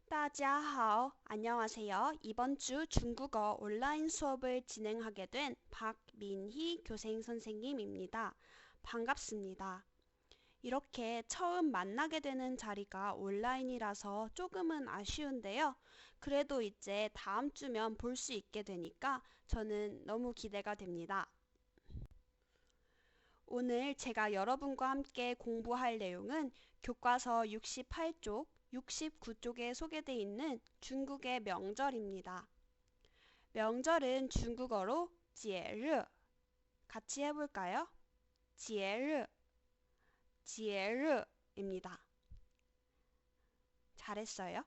따지하오. 안녕하세요. 이번 주 중국어 온라인 수업을 진행하게 된 박민희 교생 선생님입니다. 반갑습니다. 이렇게 처음 만나게 되는 자리가 온라인이라서 조금은 아쉬운데요. 그래도 이제 다음 주면 볼 수 있게 되니까 저는 너무 기대가 됩니다. 오늘 제가 여러분과 함께 공부할 내용은 교과서 68쪽, 69쪽에 소개되어 있는 중국의 명절입니다. 명절은 중국어로 节日 같이 해볼까요? 节日 节日입니다. 잘했어요.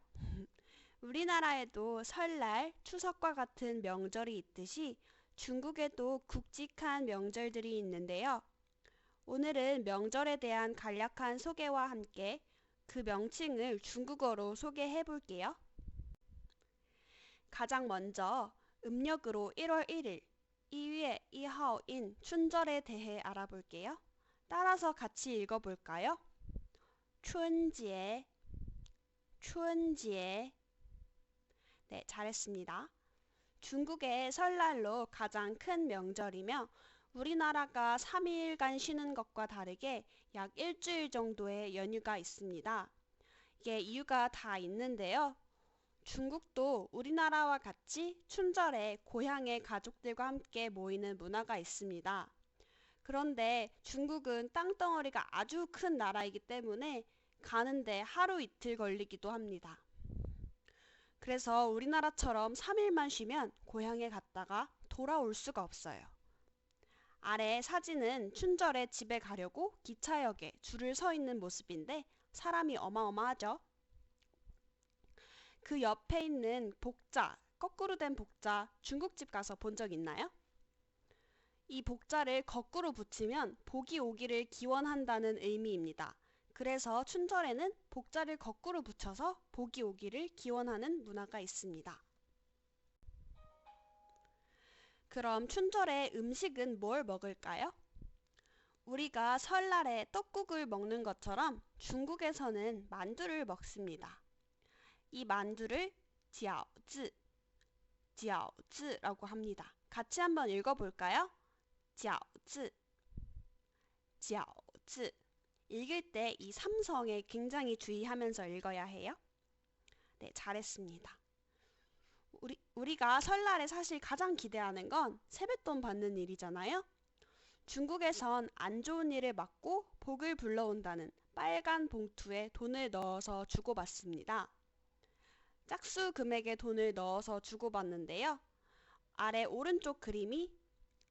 우리나라에도 설날, 추석과 같은 명절이 있듯이 중국에도 굵직한 명절들이 있는데요. 오늘은 명절에 대한 간략한 소개와 함께 그 명칭을 중국어로 소개해 볼게요. 가장 먼저 음력으로 1월 1일, 2月 1号인 춘절에 대해 알아볼게요. 따라서 같이 읽어볼까요? 春节, 春节. 네, 잘했습니다. 중국의 설날로 가장 큰 명절이며 우리나라가 3일간 쉬는 것과 다르게 약 일주일 정도의 연휴가 있습니다. 이게 이유가 다 있는데요. 중국도 우리나라와 같이 춘절에 고향의 가족들과 함께 모이는 문화가 있습니다. 그런데 중국은 땅덩어리가 아주 큰 나라이기 때문에 가는데 하루 이틀 걸리기도 합니다. 그래서 우리나라처럼 3일만 쉬면 고향에 갔다가 돌아올 수가 없어요. 아래 사진은 춘절에 집에 가려고 기차역에 줄을 서 있는 모습인데 사람이 어마어마하죠. 그 옆에 있는 복자, 거꾸로 된 복자 중국집 가서 본 적 있나요? 이 복자를 거꾸로 붙이면 복이 오기를 기원한다는 의미입니다. 그래서 춘절에는 복자를 거꾸로 붙여서 복이 오기를 기원하는 문화가 있습니다. 그럼 춘절에 음식은 뭘 먹을까요? 우리가 설날에 떡국을 먹는 것처럼 중국에서는 만두를 먹습니다. 이 만두를 饺子, 饺子라고 합니다. 같이 한번 읽어볼까요? 饺子, 饺子. 읽을 때 이 삼성에 굉장히 주의하면서 읽어야 해요. 네, 잘했습니다. 우리가 설날에 사실 가장 기대하는 건 세뱃돈 받는 일이잖아요. 중국에선 안 좋은 일을 막고 복을 불러온다는 빨간 봉투에 돈을 넣어서 주고받습니다. 짝수 금액의 돈을 넣어서 주고받는데요. 아래 오른쪽 그림이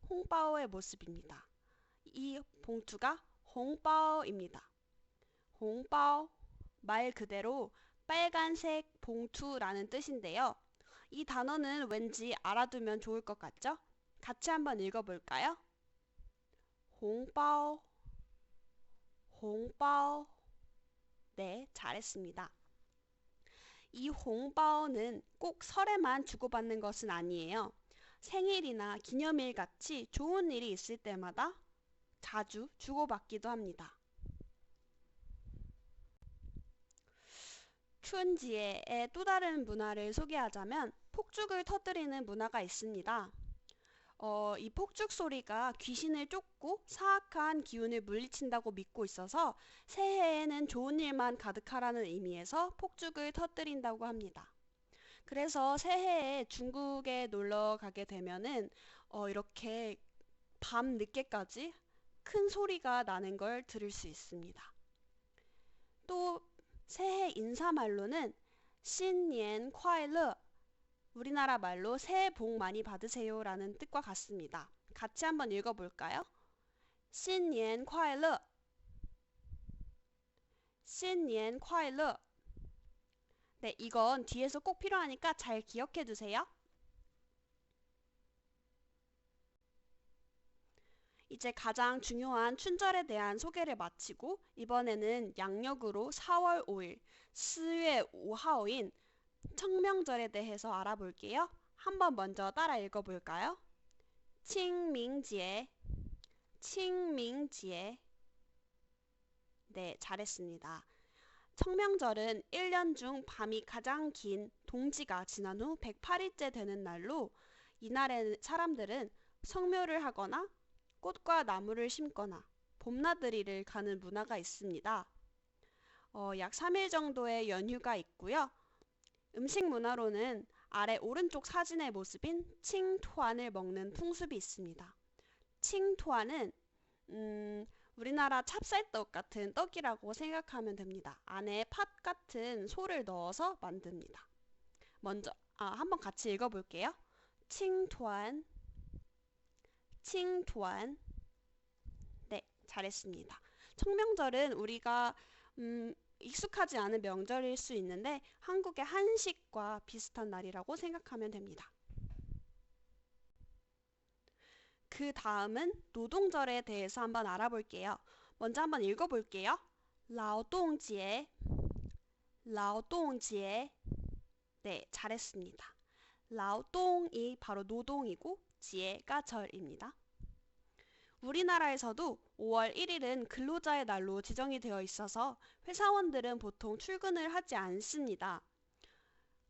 홍바오의 모습입니다. 이 봉투가 홍바오입니다. 홍바오, 말 그대로 빨간색 봉투라는 뜻인데요. 이 단어는 왠지 알아두면 좋을 것 같죠? 같이 한번 읽어볼까요? 홍바오, 홍바오. 네, 잘했습니다. 이 홍바오는 꼭 설에만 주고받는 것은 아니에요. 생일이나 기념일 같이 좋은 일이 있을 때마다 자주 주고받기도 합니다. 춘지에의 또 다른 문화를 소개하자면 폭죽을 터뜨리는 문화가 있습니다. 이 폭죽 소리가 귀신을 쫓고 사악한 기운을 물리친다고 믿고 있어서 새해에는 좋은 일만 가득하라는 의미에서 폭죽을 터뜨린다고 합니다. 그래서 새해에 중국에 놀러 가게 되면은 이렇게 밤 늦게까지 큰 소리가 나는 걸 들을 수 있습니다. 또 새해 인사말로는 신년 快乐, 우리나라 말로 새해 복 많이 받으세요 라는 뜻과 같습니다. 같이 한번 읽어볼까요? 新年快乐, 新年快乐. 네, 이건 뒤에서 꼭 필요하니까 잘 기억해 두세요. 이제 가장 중요한 춘절에 대한 소개를 마치고 이번에는 양력으로 4월 5일, 4월 5号인 청명절에 대해서 알아볼게요. 한번 먼저 따라 읽어볼까요? 清明节, 清明节. 네, 잘했습니다. 청명절은 1년 중 밤이 가장 긴 동지가 지난 후 108일째 되는 날로 이날에 사람들은 성묘를 하거나 꽃과 나무를 심거나 봄나들이를 가는 문화가 있습니다. 약 3일 정도의 연휴가 있고요. 음식 문화로는 아래 오른쪽 사진의 모습인 칭토안을 먹는 풍습이 있습니다. 칭토안은 우리나라 찹쌀떡 같은 떡이라고 생각하면 됩니다. 안에 팥 같은 소를 넣어서 만듭니다. 먼저 한번 같이 읽어볼게요. 칭토안, 칭토안. 네, 잘했습니다. 청명절은 우리가 익숙하지 않은 명절일 수 있는데 한국의 한식과 비슷한 날이라고 생각하면 됩니다. 그 다음은 노동절에 대해서 한번 알아볼게요. 먼저 한번 읽어볼게요. 劳动节, 劳动节. 네, 잘했습니다. 劳动이 바로 노동이고 지혜가 절입니다. 우리나라에서도 5월 1일은 근로자의 날로 지정이 되어 있어서 회사원들은 보통 출근을 하지 않습니다.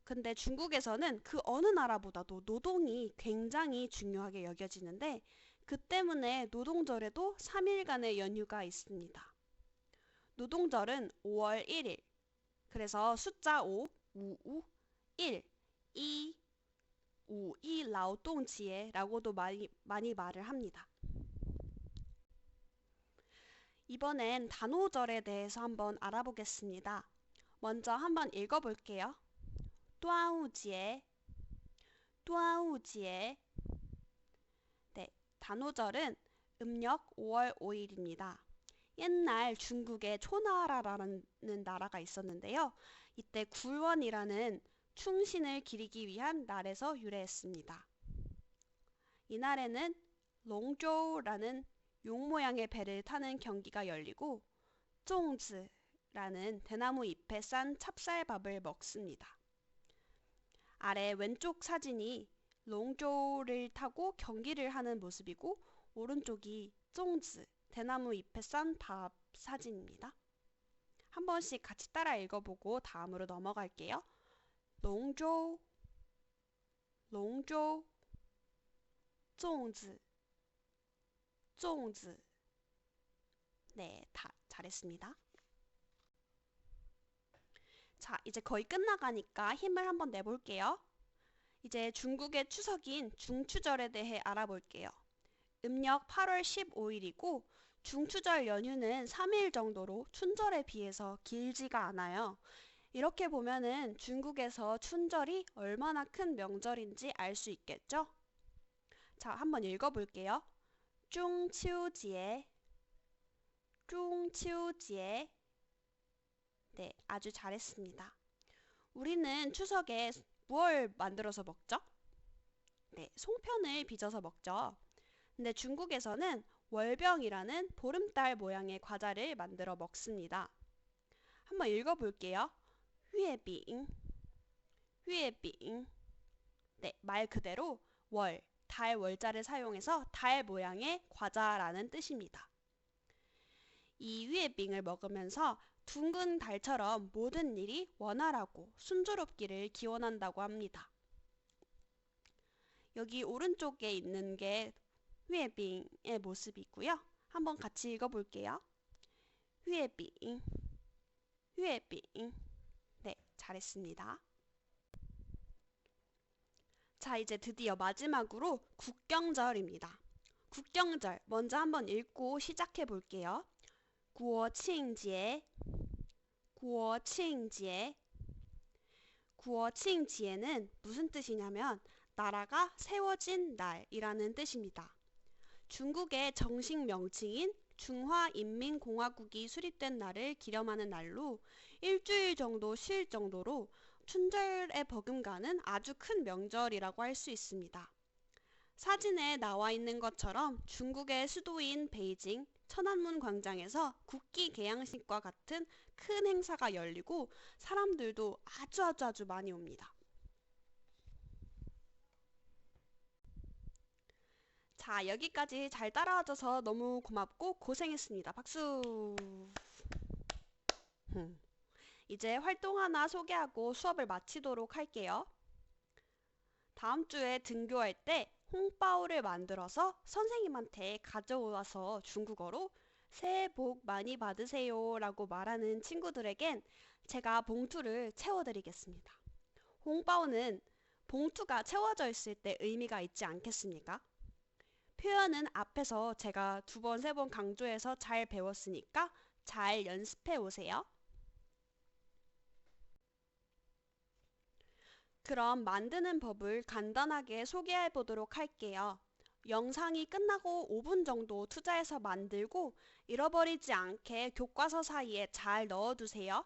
근데 중국에서는 그 어느 나라보다도 노동이 굉장히 중요하게 여겨지는데 그 때문에 노동절에도 3일간의 연휴가 있습니다. 노동절은 5월 1일, 그래서 숫자 5, 5, 1, 2, 5, 2 劳动节라고도 많이 말을 합니다. 이번엔 단오절에 대해서 한번 알아보겠습니다. 먼저 한번 읽어볼게요. 端午节, 端午节. 네, 단오절은 음력 5월 5일입니다. 옛날 중국에 초나라라는 나라가 있었는데요. 이때 굴원이라는 충신을 기리기 위한 날에서 유래했습니다. 이날에는 롱조우라는 용 모양의 배를 타는 경기가 열리고 쫑즈라는 대나무 잎에 싼 찹쌀밥을 먹습니다. 아래 왼쪽 사진이 롱조우를 타고 경기를 하는 모습이고 오른쪽이 쫑즈, 대나무 잎에 싼 밥 사진입니다. 한 번씩 같이 따라 읽어보고 다음으로 넘어갈게요. 롱조우, 롱조우, 쫑즈, 쫑즈. 네, 다 잘했습니다. 자, 이제 거의 끝나가니까 힘을 한번 내볼게요. 이제 중국의 추석인 중추절에 대해 알아볼게요. 음력 8월 15일이고 중추절 연휴는 3일 정도로 춘절에 비해서 길지가 않아요. 이렇게 보면은 중국에서 춘절이 얼마나 큰 명절인지 알 수 있겠죠? 자, 한번 읽어볼게요. 中秋节, 中秋节. 네, 아주 잘했습니다. 우리는 추석에 무얼 만들어서 먹죠? 네, 송편을 빚어서 먹죠. 근데 중국에서는 월병이라는 보름달 모양의 과자를 만들어 먹습니다. 한번 읽어볼게요. 月饼, 月饼. 네, 말 그대로 월, 달 월자를 사용해서 달 모양의 과자라는 뜻입니다. 이 月饼을 먹으면서 둥근 달처럼 모든 일이 원활하고 순조롭기를 기원한다고 합니다. 여기 오른쪽에 있는 게 月饼의 모습이고요. 한번 같이 읽어볼게요. 月饼, 月饼. 네, 잘했습니다. 자, 이제 드디어 마지막으로 국경절입니다. 국경절 먼저 한번 읽고 시작해 볼게요. 国庆节, 国庆节. 国庆节는 무슨 뜻이냐면 나라가 세워진 날이라는 뜻입니다. 중국의 정식 명칭인 중화인민공화국이 수립된 날을 기념하는 날로 일주일 정도 쉴 정도로 춘절에 버금가는 아주 큰 명절이라고 할 수 있습니다. 사진에 나와 있는 것처럼 중국의 수도인 베이징 천안문 광장에서 국기 개양식과 같은 큰 행사가 열리고 사람들도 아주 많이 옵니다. 자, 여기까지 잘 따라와줘서 너무 고맙고 고생했습니다. 박수! 이제 활동 하나 소개하고 수업을 마치도록 할게요. 다음 주에 등교할 때 홍바오를 만들어서 선생님한테 가져와서 중국어로 새해 복 많이 받으세요 라고 말하는 친구들에겐 제가 봉투를 채워드리겠습니다. 홍바오는 봉투가 채워져 있을 때 의미가 있지 않겠습니까? 표현은 앞에서 제가 2번, 3번 강조해서 잘 배웠으니까 잘 연습해 오세요. 그럼 만드는 법을 간단하게 소개해 보도록 할게요. 영상이 끝나고 5분 정도 투자해서 만들고 잃어버리지 않게 교과서 사이에 잘 넣어두세요.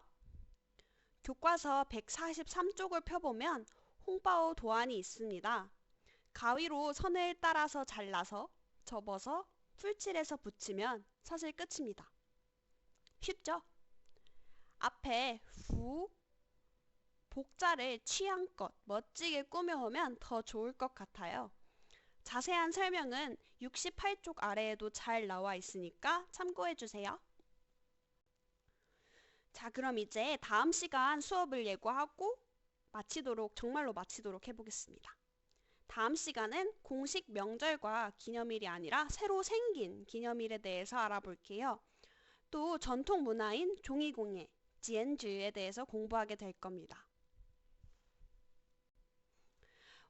교과서 143쪽을 펴보면 홍바오 도안이 있습니다. 가위로 선을 따라서 잘라서 접어서 풀칠해서 붙이면 사실 끝입니다. 쉽죠? 앞에 후, 복자를 취향껏 멋지게 꾸며오면 더 좋을 것 같아요. 자세한 설명은 68쪽 아래에도 잘 나와 있으니까 참고해주세요. 자, 그럼 이제 다음 시간 수업을 예고하고 정말로 마치도록 해보겠습니다. 다음 시간은 공식 명절과 기념일이 아니라 새로 생긴 기념일에 대해서 알아볼게요. 또 전통 문화인 종이공예, 지엔주에 대해서 공부하게 될 겁니다.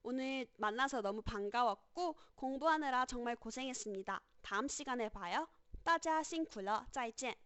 오늘 만나서 너무 반가웠고 공부하느라 정말 고생했습니다. 다음 시간에 봐요. 大家辛苦了，再见。